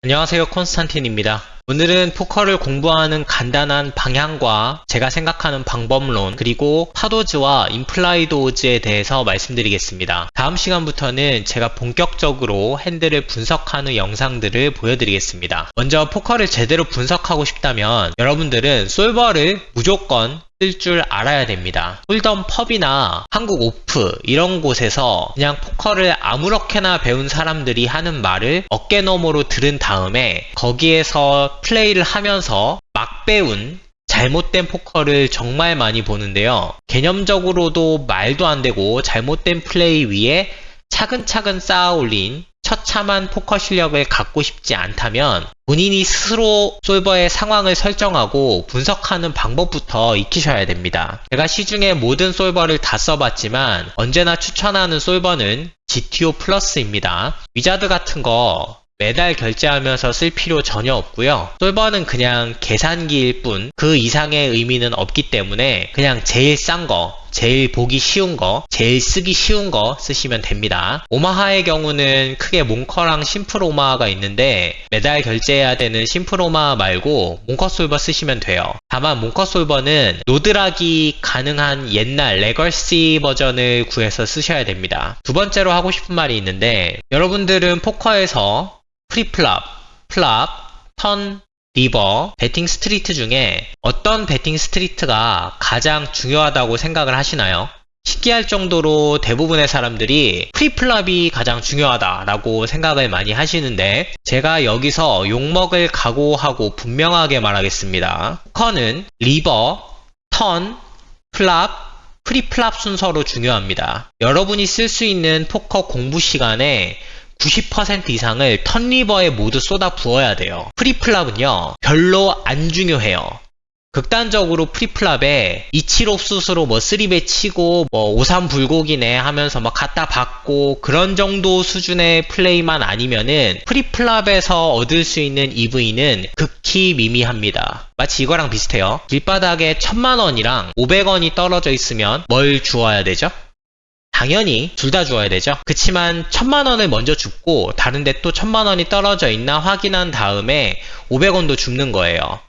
안녕하세요, 콘스탄틴입니다. 오늘은 포커를 공부하는 간단한 방향과 제가 생각하는 방법론, 그리고 파도즈와 임플라이드 오즈에 대해서 말씀드리겠습니다. 다음 시간부터는 제가 본격적으로 핸들을 분석하는 영상들을 보여드리겠습니다. 먼저 포커를 제대로 분석하고 싶다면 여러분들은 솔버를 무조건 쓸 줄 알아야 됩니다. 홀덤 펍이나 한국 오프 이런 곳에서 그냥 포커를 아무렇게나 배운 사람들이 하는 말을 어깨너머로 들은 다음에 거기에서 플레이를 하면서 막 배운 잘못된 포커를 정말 많이 보는데요. 개념적으로도 말도 안 되고 잘못된 플레이 위에 차근차근 쌓아 올린 처참한 포커 실력을 갖고 싶지 않다면 본인이 스스로 솔버의 상황을 설정하고 분석하는 방법부터 익히셔야 됩니다. 제가 시중에 모든 솔버를 다 써봤지만 언제나 추천하는 솔버는 GTO 플러스입니다. 위자드 같은 거 매달 결제하면서 쓸 필요 전혀 없고요. 솔버는 그냥 계산기일 뿐 그 이상의 의미는 없기 때문에 그냥 제일 싼 거, 제일 보기 쉬운 거, 제일 쓰기 쉬운 거 쓰시면 됩니다. 오마하의 경우는 크게 몽커랑 심플 오마하가 있는데 매달 결제해야 되는 심플 오마하 말고 몽커 솔버 쓰시면 돼요. 다만 몽커 솔버는 노드락이 가능한 옛날 레거시 버전을 구해서 쓰셔야 됩니다. 두 번째로 하고 싶은 말이 있는데 여러분들은 포커에서 프리플랍, 플랍, 턴, 리버, 배팅 스트리트 중에 어떤 배팅 스트리트가 가장 중요하다고 생각을 하시나요? 신기할 정도로 대부분의 사람들이 프리플랍이 가장 중요하다라고 생각을 많이 하시는데 제가 여기서 욕먹을 각오하고 분명하게 말하겠습니다. 포커는 리버, 턴, 플랍, 프리플랍 순서로 중요합니다. 여러분이 쓸 수 있는 포커 공부 시간에 90% 이상을 턴리버에 모두 쏟아 부어야 돼요. 프리플랍은요 별로 안 중요해요. 극단적으로 프리플랍에 275숫으로 뭐 3배 치고 뭐 53 불고기네 하면서 막 갖다 받고 그런 정도 수준의 플레이만 아니면은 프리플랍에서 얻을 수 있는 EV는 극히 미미합니다. 마치 이거랑 비슷해요. 길바닥에 1000만원이랑 500원이 떨어져 있으면 뭘 주어야 되죠? 당연히 둘 다 주어야 되죠. 그치만 1000만원을 먼저 줍고 다른데 또 1000만원이 떨어져 있나 확인한 다음에 500원도 줍는 거예요.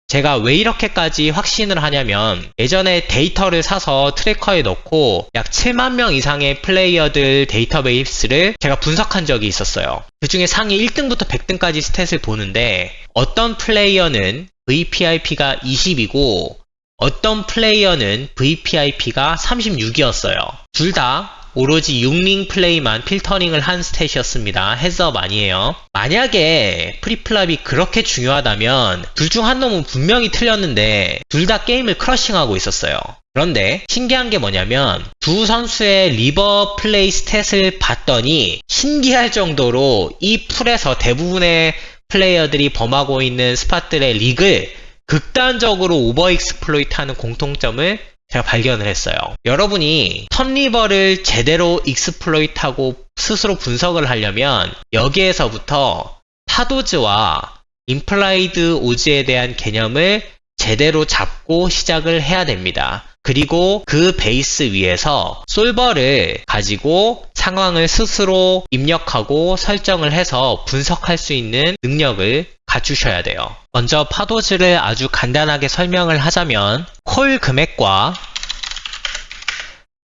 제가 왜 이렇게까지 확신을 하냐면 예전에 데이터를 사서 트래커에 넣고 약 7만 명 이상의 플레이어들 데이터베이스를 제가 분석한 적이 있었어요. 그 중에 상위 1등부터 100등까지 스탯을 보는데 어떤 플레이어는 VPIP가 20이고 어떤 플레이어는 VPIP가 36이었어요. 둘 다 오로지 6링 플레이만 필터링을 한 스탯이었습니다. 헤즈업 아니에요. 만약에 프리플랍이 그렇게 중요하다면 둘 중 한 놈은 분명히 틀렸는데 둘 다 게임을 크러싱하고 있었어요. 그런데 신기한 게 뭐냐면 두 선수의 리버 플레이 스탯을 봤더니 신기할 정도로 이 풀에서 대부분의 플레이어들이 범하고 있는 스팟들의 릭을 극단적으로 오버 익스플로이트 하는 공통점을 제가 발견을 했어요. 여러분이 턴리버를 제대로 익스플로이트하고 스스로 분석을 하려면 여기에서부터 파도즈와 임플라이드 오즈에 대한 개념을 제대로 잡고 시작을 해야 됩니다. 그리고 그 베이스 위에서 솔버를 가지고 상황을 스스로 입력하고 설정을 해서 분석할 수 있는 능력을 갖추셔야 돼요. 먼저 파도즈를 아주 간단하게 설명을 하자면 콜 금액과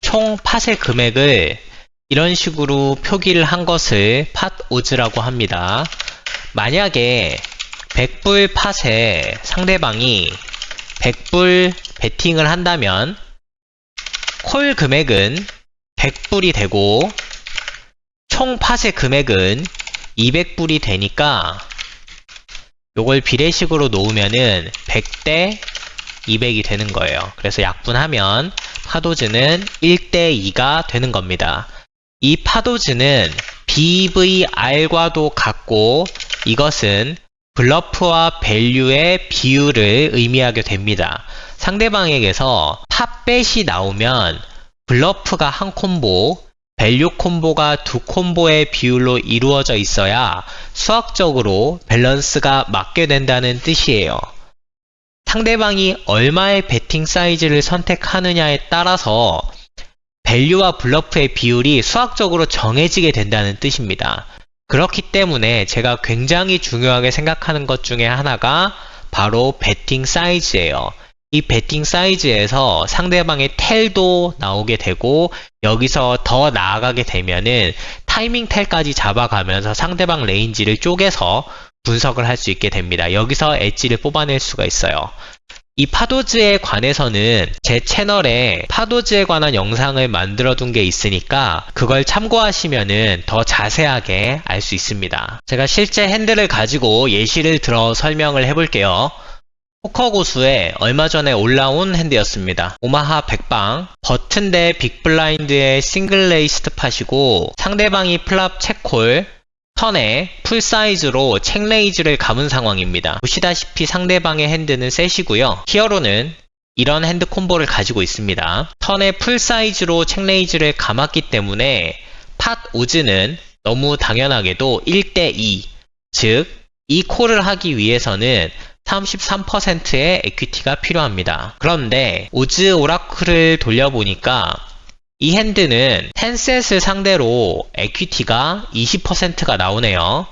총 팟의 금액을 이런 식으로 표기를 한 것을 팟오즈라고 합니다. 만약에 100불 팟에 상대방이 100불 베팅을 한다면 콜 금액은 100불이 되고 총 팟의 금액은 200불이 되니까 요걸 비례식으로 놓으면은 100대 200이 되는 거예요. 그래서 약분하면 파도즈는 1대 2가 되는 겁니다. 이 파도즈는 BVR과도 같고 이것은 블러프와 밸류의 비율을 의미하게 됩니다. 상대방에게서 팟bet이 나오면 블러프가 한 콤보, 밸류 콤보가 두 콤보의 비율로 이루어져 있어야 수학적으로 밸런스가 맞게 된다는 뜻이에요. 상대방이 얼마의 베팅 사이즈를 선택하느냐에 따라서 밸류와 블러프의 비율이 수학적으로 정해지게 된다는 뜻입니다. 그렇기 때문에 제가 굉장히 중요하게 생각하는 것 중에 하나가 바로 베팅 사이즈예요. 이 베팅 사이즈에서 상대방의 텔도 나오게 되고 여기서 더 나아가게 되면은 타이밍 텔까지 잡아가면서 상대방 레인지를 쪼개서 분석을 할 수 있게 됩니다. 여기서 엣지를 뽑아낼 수가 있어요. 이 파도즈에 관해서는 제 채널에 파도즈에 관한 영상을 만들어 둔 게 있으니까 그걸 참고하시면은 더 자세하게 알 수 있습니다. 제가 실제 핸들을 가지고 예시를 들어 설명을 해볼게요. 포커 고수에 얼마 전에 올라온 핸드였습니다. 오마하 백방 버튼 대 빅블라인드의 싱글 레이스드 팟이고 상대방이 플랍 체콜 턴에 풀 사이즈로 책 레이즈를 감은 상황입니다. 보시다시피 상대방의 핸드는 셋이고요. 히어로는 이런 핸드 콤보를 가지고 있습니다. 턴에 풀 사이즈로 책 레이즈를 감았기 때문에 팟 오즈는 너무 당연하게도 1대2, 즉 이 콜을 하기 위해서는 33%의 에퀴티가 필요합니다. 그런데 오즈 오라클을 돌려보니까 이 핸드는 10셋을 상대로 에퀴티가 20%가 나오네요.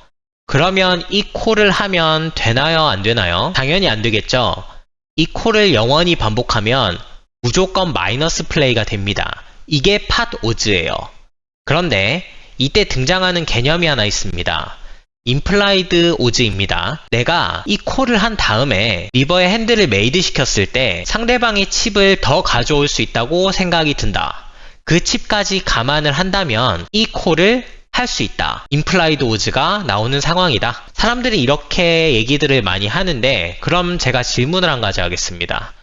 그러면 이 콜을 하면 되나요? 안 되나요? 당연히 안 되겠죠. 이 콜을 영원히 반복하면 무조건 마이너스 플레이가 됩니다. 이게 팟 오즈예요. 그런데 이때 등장하는 개념이 하나 있습니다. 임플라이드 오즈입니다. 내가 이 콜을 한 다음에 리버의 핸드를 메이드 시켰을 때 상대방의 칩을 더 가져올 수 있다고 생각이 든다. 그 칩까지 감안을 한다면 이 콜을 할 수 있다. 임플라이드 오즈가 나오는 상황이다. 사람들이 이렇게 얘기들을 많이 하는데 그럼 제가 질문을 한 가지 하겠습니다.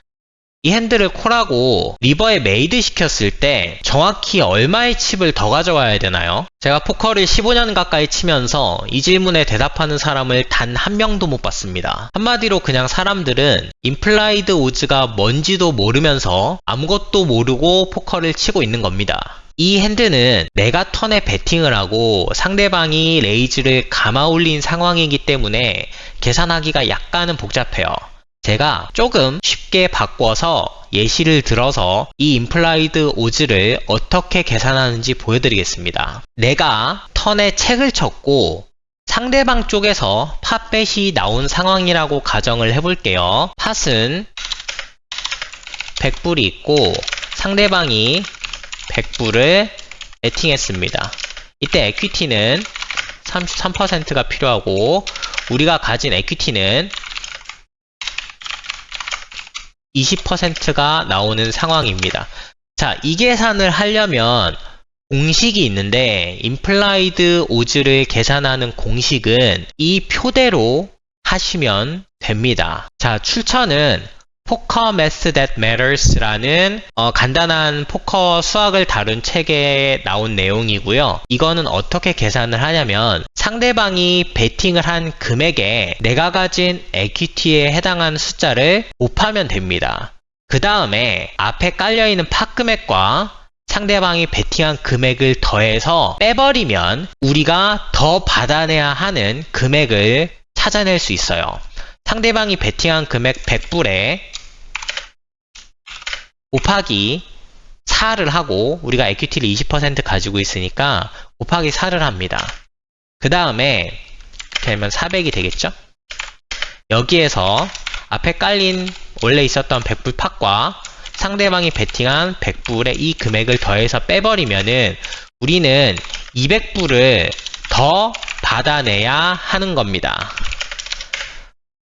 이 핸드를 콜하고 리버에 메이드 시켰을 때 정확히 얼마의 칩을 더 가져와야 되나요? 제가 포커를 15년 가까이 치면서 이 질문에 대답하는 사람을 단 한 명도 못 봤습니다. 한마디로 그냥 사람들은 임플라이드 오즈가 뭔지도 모르면서 아무것도 모르고 포커를 치고 있는 겁니다. 이 핸드는 내가 턴에 베팅을 하고 상대방이 레이즈를 감아 올린 상황이기 때문에 계산하기가 약간은 복잡해요. 제가 조금 쉽게 바꿔서 예시를 들어서 이 임플라이드 오즈를 어떻게 계산하는지 보여드리겠습니다. 내가 턴에 책을 쳤고 상대방 쪽에서 팟벳이 나온 상황이라고 가정을 해볼게요. 팟은 100불이 있고 상대방이 100불을 베팅했습니다. 이때 에퀴티는 33%가 필요하고 우리가 가진 에퀴티는 20%가 나오는 상황입니다. 자, 이 계산을 하려면 공식이 있는데 임플라이드 오즈를 계산하는 공식은 이 표대로 하시면 됩니다. 자, 출처는 Poker Math That Matters 라는 간단한 포커 수학을 다룬 책에 나온 내용이고요. 이거는 어떻게 계산을 하냐면 상대방이 베팅을 한 금액에 내가 가진 에퀴티에 해당하는 숫자를 곱하면 됩니다. 그 다음에 앞에 깔려있는 팟 금액과 상대방이 베팅한 금액을 더해서 빼버리면 우리가 더 받아내야 하는 금액을 찾아낼 수 있어요. 상대방이 베팅한 금액 100불에 곱하기 4를 하고 우리가 에퀴티를 20% 가지고 있으니까 곱하기 4를 합니다. 그 다음에 이렇게 하면 400이 되겠죠? 여기에서 앞에 깔린 원래 있었던 100불 팟과 상대방이 베팅한 100불의 이 금액을 더해서 빼버리면은 우리는 200불을 더 받아내야 하는 겁니다.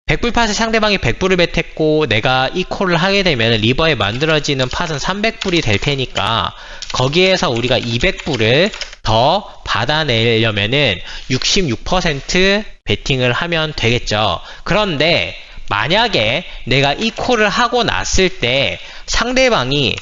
100불 팟에 상대방이 100불을 bet했고 내가 이 콜을 하게 되면 리버에 만들어지는 팟은 300불이 될 테니까 거기에서 우리가 200불을 더 받아내려면은 66% 베팅을 하면 되겠죠. 그런데 만약에 내가 이 콜을 하고 났을 때 상대방이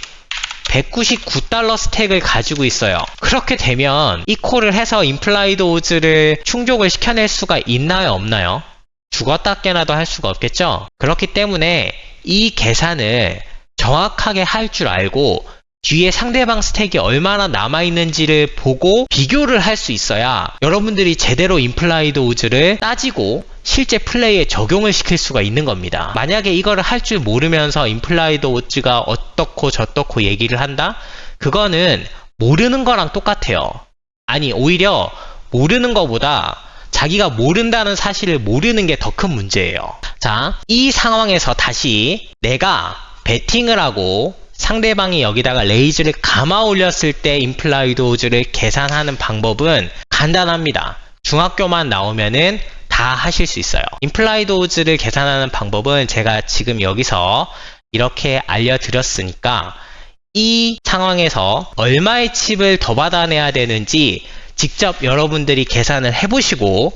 199달러 스택을 가지고 있어요. 그렇게 되면 이 콜을 해서 임플라이드 오즈를 충족을 시켜낼 수가 있나요? 없나요? 죽었다 깨나도 할 수가 없겠죠? 그렇기 때문에 이 계산을 정확하게 할 줄 알고 뒤에 상대방 스택이 얼마나 남아있는지를 보고 비교를 할 수 있어야 여러분들이 제대로 임플라이드 오즈를 따지고 실제 플레이에 적용을 시킬 수가 있는 겁니다. 만약에 이거를 할 줄 모르면서 임플라이드 오즈가 어떻고 저떻고 얘기를 한다? 그거는 모르는 거랑 똑같아요. 아니 오히려 모르는 것보다 자기가 모른다는 사실을 모르는 게 더 큰 문제예요. 자, 이 상황에서 다시 내가 베팅을 하고 상대방이 여기다가 레이즈를 감아 올렸을 때 임플라이드 오즈를 계산하는 방법은 간단합니다. 중학교만 나오면은 다 하실 수 있어요. 임플라이드 오즈를 계산하는 방법은 제가 지금 여기서 이렇게 알려드렸으니까 이 상황에서 얼마의 칩을 더 받아내야 되는지 직접 여러분들이 계산을 해보시고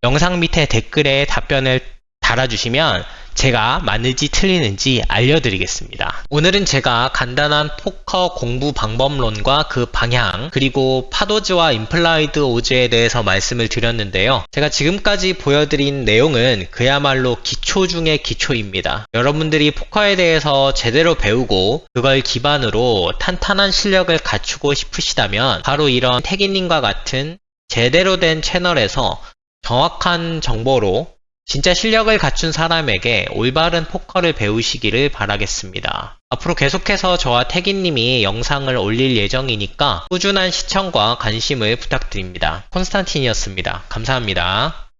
영상 밑에 댓글에 답변을 달아주시면 제가 맞는지 틀리는지 알려드리겠습니다. 오늘은 제가 간단한 포커 공부 방법론과 그 방향, 그리고 파도즈와 임플라이드 오즈에 대해서 말씀을 드렸는데요. 제가 지금까지 보여드린 내용은 그야말로 기초 중의 기초입니다. 여러분들이 포커에 대해서 제대로 배우고 그걸 기반으로 탄탄한 실력을 갖추고 싶으시다면 바로 이런 태기님과 같은 제대로 된 채널에서 정확한 정보로 진짜 실력을 갖춘 사람에게 올바른 포커를 배우시기를 바라겠습니다. 앞으로 계속해서 저와 태기님이 영상을 올릴 예정이니까 꾸준한 시청과 관심을 부탁드립니다. 콘스탄틴이었습니다. 감사합니다.